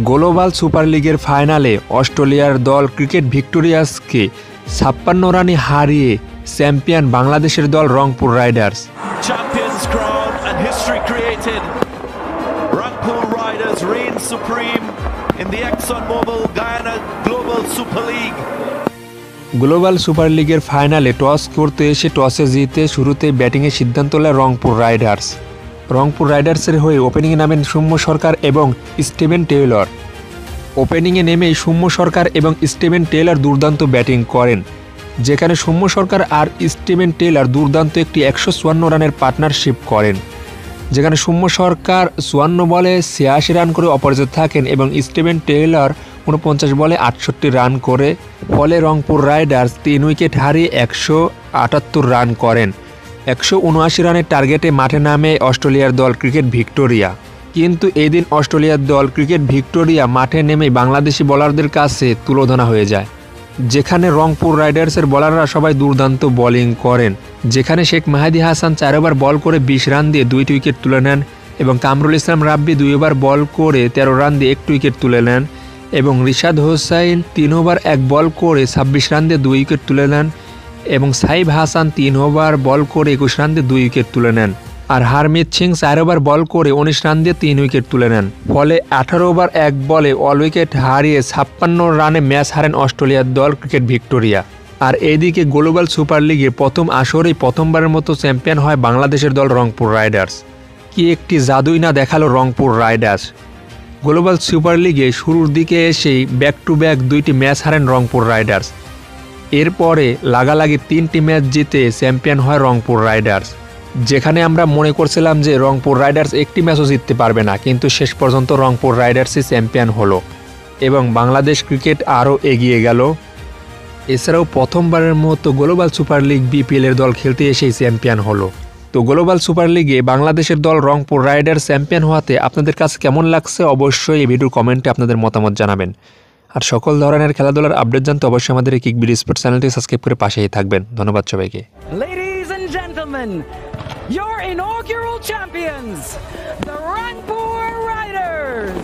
Global super লিগের ফাইনালে অস্ট্রেলিয়ার দল ক্রিকেট ভিক্টোরিয়াসকে ৫৬ রানে হারিয়ে চ্যাম্পিয়ন বাংলাদেশের দল Rangpur Riders. Champions crown and history created. Rangpur Riders reign supreme in the ExxonMobil Guyana Global Super League. Global super লিগের ফাইনালে টস করতে এসে টসে জিতে শুরুতে ব্যাটিংয়ের সিদ্ধান্ত নেয় রংপুর রাইডার্স। রংপুর রাইডার্সের হয়ে ওপেনিংয়ে নামেন সৌম্য সরকার এবং স্টিভেন টেইলর। ওপেনিংয়ে নেমেই সৌম্য সরকার এবং স্টিভেন টেইলর দুর্দান্ত ব্যাটিং করেন, যেখানে সৌম্য সরকার আর স্টিভেন টেইলর দুর্দান্ত একটি ১৫৪ রানের পার্টনারশিপ করেন, যেখানে সৌম্য সরকার ৫৪ বলে ৮৬ রান করে অপরাজিত থাকেন এবং স্টিভেন টেইলর ৪৯ বলে ৬৮ রান করে। ফলে রংপুর রাইডার্স ৩ উইকেট হারিয়ে ১৭৮ রান করেন। ১৭৯ রানের টার্গেটে মাঠে নামে অস্ট্রেলিয়ার দল ক্রিকেট ভিক্টোরিয়া। কিন্তু এদিন অস্ট্রেলিয়ার দল ক্রিকেট ভিক্টোরিয়া মাঠে নেমেই বাংলাদেশি বোলারদের কাছে তুলোধনা হয়ে যায়, যেখানে রংপুর রাইডার্সের বোলাররা সবাই দুর্দান্ত বোলিং করেন, যেখানে শেখ মেহেদী হাসান ৪ ওভার বল করে ২০ রান দিয়ে ২টি উইকেট তুলে নেন এবং কামরুল ইসলাম রাব্বি ২ ওভার বল করে ১৩ রান দিয়ে ১টি উইকেট তুলে নেন এবং রিশাদ হোসাইন ৩ ওভার ১ বল করে ২৬ রান দিয়ে ২ উইকেট তুলে নেন এবং সাইব হাসান ৩ ওভার বল করে ২১ রান দিয়ে ২ উইকেট তুলে নেন আর হারমিত সিং ৪ ওভার বল করে ১৯ রান দিয়ে ৩ উইকেট তুলে নেন। ফলে ১৮ ওভার ১ বলে অল উইকেট হারিয়ে ৫৬ রানে ম্যাচ হারেন অস্ট্রেলিয়ার দল ক্রিকেট ভিক্টোরিয়া। আর এদিকে গ্লোবাল সুপার লিগে প্রথম আসরেই প্রথমবারের মতো চ্যাম্পিয়ন হয় বাংলাদেশের দল রংপুর রাইডার্স। কি একটি জাদুই না দেখালো রংপুর রাইডার্স। গ্লোবাল সুপার লিগে শুরুর দিকে এসেই ব্যাক টু ব্যাক ২টি ম্যাচ হারেন রংপুর রাইডার্স। এরপরে লাগালাগি ৩টি ম্যাচ জিতে চ্যাম্পিয়ন হয় রংপুর রাইডার্স, যেখানে আমরা মনে করছিলাম যে রংপুর রাইডার্স একটি ম্যাচও জিততে পারবে না, কিন্তু শেষ পর্যন্ত রংপুর রাইডার্সই চ্যাম্পিয়ন হলো এবং বাংলাদেশ ক্রিকেট আরও এগিয়ে গেল। এছাড়াও প্রথমবারের মতো গ্লোবাল সুপার লিগ বিপিএলের দল খেলতে এসেই চ্যাম্পিয়ন হলো। তো গ্লোবাল সুপার লিগে বাংলাদেশের দল রংপুর রাইডার্স চ্যাম্পিয়ন হওয়াতে আপনাদের কাছে কেমন লাগছে অবশ্যই এই ভিডিওর কমেন্টে আপনাদের মতামত জানাবেন। আর সকল ধরনের খেলাধুলার আপডেট জানতে অবশ্যই আমাদের এই কিকবিডি স্পোর্টস চ্যানেলটি সাবস্ক্রাইব করে পাশেই থাকবেন। ধন্যবাদ সবাইকে। Ladies and gentlemen, your inaugural champions, the Rangpur Riders.